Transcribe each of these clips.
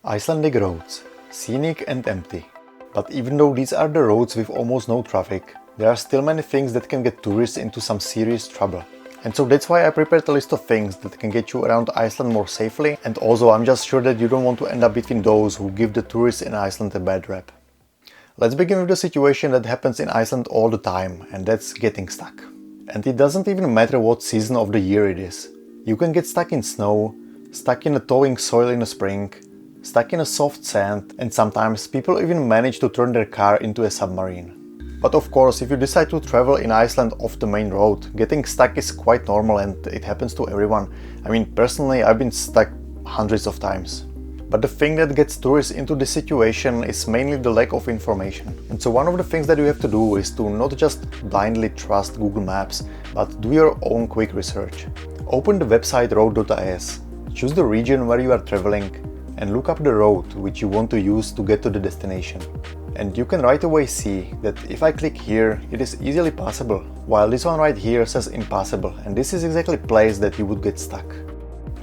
Icelandic roads, scenic and empty. But even though these are the roads with almost no traffic, there are still many things that can get tourists into some serious trouble. And so that's why I prepared a list of things that can get you around Iceland more safely, and also I'm just sure that you don't want to end up between those who give the tourists in Iceland a bad rap. Let's begin with the situation that happens in Iceland all the time, and that's getting stuck. And it doesn't even matter what season of the year it is. You can get stuck in snow, stuck in a thawing soil in the spring, stuck in a soft sand, and sometimes people even manage to turn their car into a submarine. But of course, if you decide to travel in Iceland off the main road, getting stuck is quite normal and it happens to everyone. I mean, personally, I've been stuck hundreds of times. But the thing that gets tourists into this situation is mainly the lack of information. And so one of the things that you have to do is to not just blindly trust Google Maps, but do your own quick research. Open the website road.is, choose the region where you are traveling, and look up the road which you want to use to get to the destination. And you can right away see that if I click here, it is easily passable, while this one right here says impossible, and this is exactly the place that you would get stuck.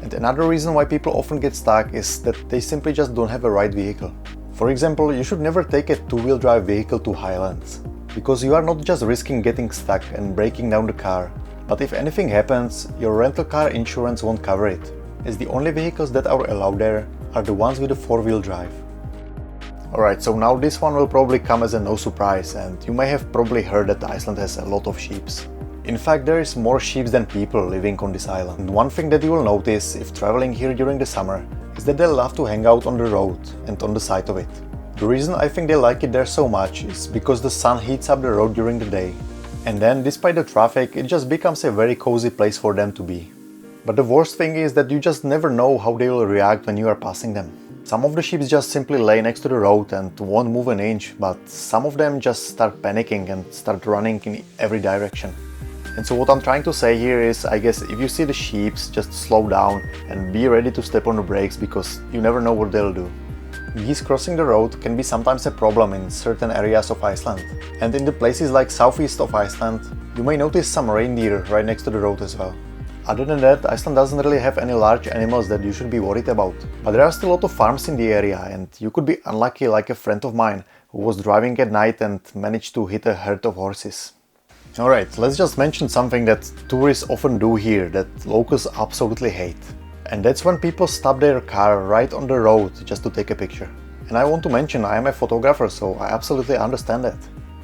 And another reason why people often get stuck is that they simply just don't have a right vehicle. For example, you should never take a two-wheel drive vehicle to highlands, because you are not just risking getting stuck and breaking down the car, but if anything happens, your rental car insurance won't cover it, as the only vehicles that are allowed there are the ones with a four-wheel drive. Alright, so now this one will probably come as a no surprise, and you may have probably heard that Iceland has a lot of sheep. In fact, there is more sheep than people living on this island. And one thing that you will notice if traveling here during the summer is that they love to hang out on the road and on the side of it. The reason I think they like it there so much is because the sun heats up the road during the day, and then despite the traffic, it just becomes a very cozy place for them to be. But the worst thing is that you just never know how they will react when you are passing them. Some of the sheep just simply lay next to the road and won't move an inch, but some of them just start panicking and start running in every direction. And so what I'm trying to say here is, I guess if you see the sheep, just slow down and be ready to step on the brakes, because you never know what they'll do. Geese crossing the road can be sometimes a problem in certain areas of Iceland. And in the places like southeast of Iceland, you may notice some reindeer right next to the road as well. Other than that, Iceland doesn't really have any large animals that you should be worried about. But there are still a lot of farms in the area, and you could be unlucky like a friend of mine who was driving at night and managed to hit a herd of horses. Alright, let's just mention something that tourists often do here that locals absolutely hate. And that's when people stop their car right on the road just to take a picture. And I want to mention, I am a photographer, so I absolutely understand that.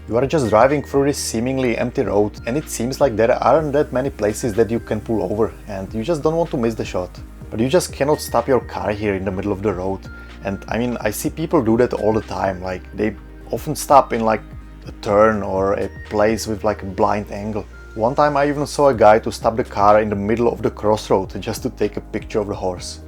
You are just driving through this seemingly empty road, and it seems like there aren't that many places that you can pull over, and you just don't want to miss the shot. But you just cannot stop your car here in the middle of the road. And I mean, I see people do that all the time, like they often stop in like a turn or a place with like a blind angle. One time I even saw a guy to stop the car in the middle of the crossroad just to take a picture of the horse.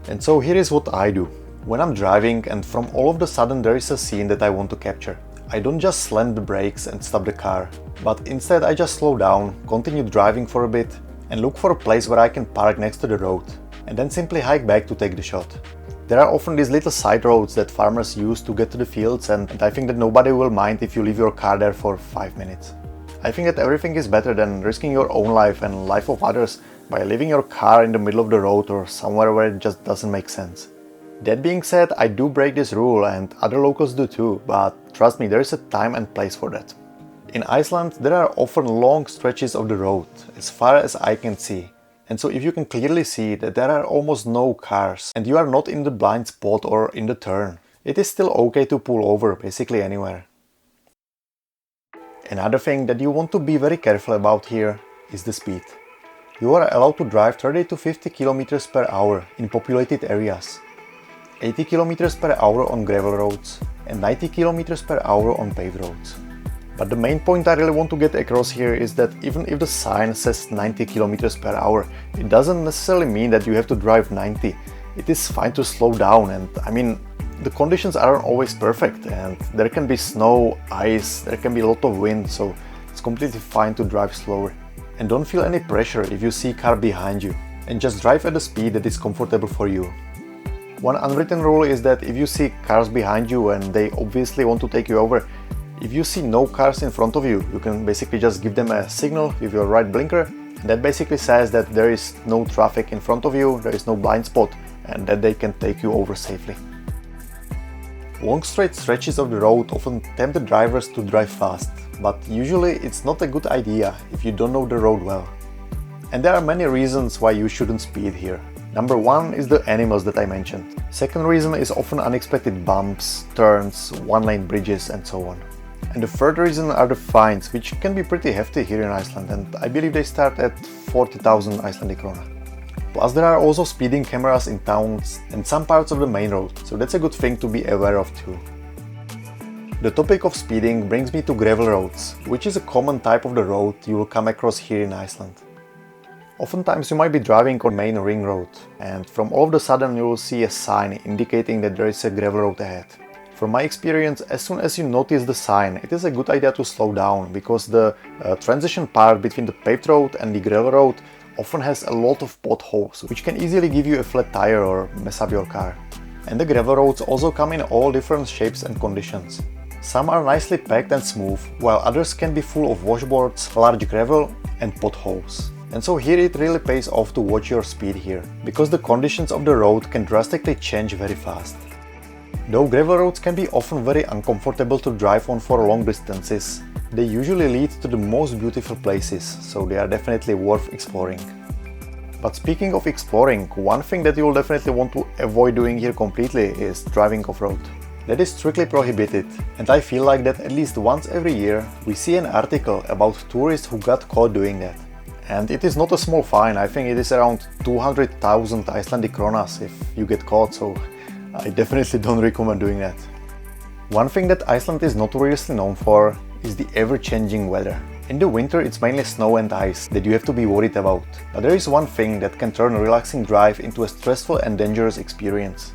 And so here is what I do. When I'm driving and from all of a sudden there is a scene that I want to capture, I don't just slam the brakes and stop the car, but instead I just slow down, continue driving for a bit, and look for a place where I can park next to the road, and then simply hike back to take the shot. There are often these little side roads that farmers use to get to the fields, and I think that nobody will mind if you leave your car there for 5 minutes. I think that everything is better than risking your own life and life of others by leaving your car in the middle of the road or somewhere where it just doesn't make sense. That being said, I do break this rule and other locals do too, but trust me, there is a time and place for that. In Iceland, there are often long stretches of the road, as far as I can see. And so if you can clearly see that there are almost no cars and you are not in the blind spot or in the turn, it is still okay to pull over basically anywhere. Another thing that you want to be very careful about here is the speed. You are allowed to drive 30 to 50 km per hour in populated areas, 80 km per hour on gravel roads, and 90 km per hour on paved roads. But the main point I really want to get across here is that even if the sign says 90 km per hour, it doesn't necessarily mean that you have to drive 90. It is fine to slow down, and I mean, the conditions aren't always perfect, and there can be snow, ice, there can be a lot of wind, so it's completely fine to drive slower. And don't feel any pressure if you see a car behind you, and just drive at a speed that is comfortable for you. One unwritten rule is that if you see cars behind you and they obviously want to take you over, if you see no cars in front of you, you can basically just give them a signal with your right blinker, and that basically says that there is no traffic in front of you, there is no blind spot, and that they can take you over safely. Long straight stretches of the road often tempt the drivers to drive fast, but usually it's not a good idea if you don't know the road well. And there are many reasons why you shouldn't speed here. Number one is the animals that I mentioned. Second reason is often unexpected bumps, turns, one-lane bridges and so on. And the third reason are the fines, which can be pretty hefty here in Iceland, and I believe they start at 40,000 Icelandic krona. Plus there are also speeding cameras in towns and some parts of the main road, so that's a good thing to be aware of too. The topic of speeding brings me to gravel roads, which is a common type of the road you will come across here in Iceland. Oftentimes you might be driving on main ring road, and from all of a sudden you will see a sign indicating that there is a gravel road ahead. From my experience, as soon as you notice the sign, it is a good idea to slow down, because the transition part between the paved road and the gravel road often has a lot of potholes, which can easily give you a flat tire or mess up your car. And the gravel roads also come in all different shapes and conditions. Some are nicely packed and smooth, while others can be full of washboards, large gravel and potholes. And so here it really pays off to watch your speed here, because the conditions of the road can drastically change very fast. Though gravel roads can be often very uncomfortable to drive on for long distances, they usually lead to the most beautiful places, so they are definitely worth exploring. But speaking of exploring, one thing that you will definitely want to avoid doing here completely is driving off-road. That is strictly prohibited, and I feel like that at least once every year we see an article about tourists who got caught doing that. And it is not a small fine. I think it is around 200,000 Icelandic kronas if you get caught, so I definitely don't recommend doing that. One thing that Iceland is notoriously known for is the ever-changing weather. In the winter it's mainly snow and ice that you have to be worried about, but there is one thing that can turn a relaxing drive into a stressful and dangerous experience,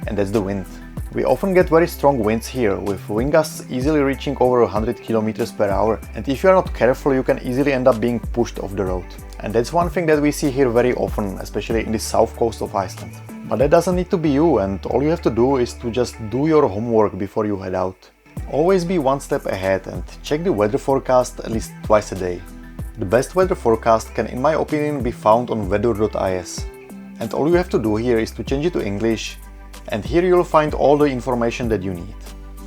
and that's the wind. We often get very strong winds here, with wind gusts easily reaching over 100 km per hour, and if you are not careful you can easily end up being pushed off the road. And that's one thing that we see here very often, especially in the south coast of Iceland. But that doesn't need to be you, and all you have to do is to just do your homework before you head out. Always be one step ahead and check the weather forecast at least twice a day. The best weather forecast can, in my opinion, be found on weather.is. And all you have to do here is to change it to English, and here you'll find all the information that you need.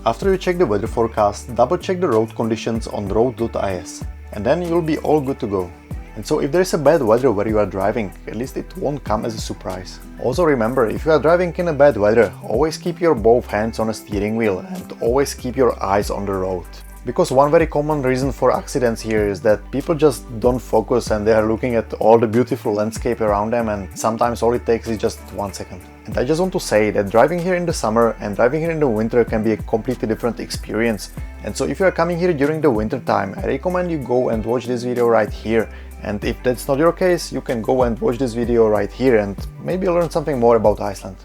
After you check the weather forecast, double check the road conditions on road.is, and then you'll be all good to go. And so if there is a bad weather where you are driving, at least it won't come as a surprise. Also remember, if you are driving in a bad weather, always keep your both hands on a steering wheel and always keep your eyes on the road. Because one very common reason for accidents here is that people just don't focus and they are looking at all the beautiful landscape around them, and sometimes all it takes is just 1 second. And I just want to say that driving here in the summer and driving here in the winter can be a completely different experience. And so if you are coming here during the winter time, I recommend you go and watch this video right here. And if that's not your case, you can go and watch this video right here and maybe learn something more about Iceland.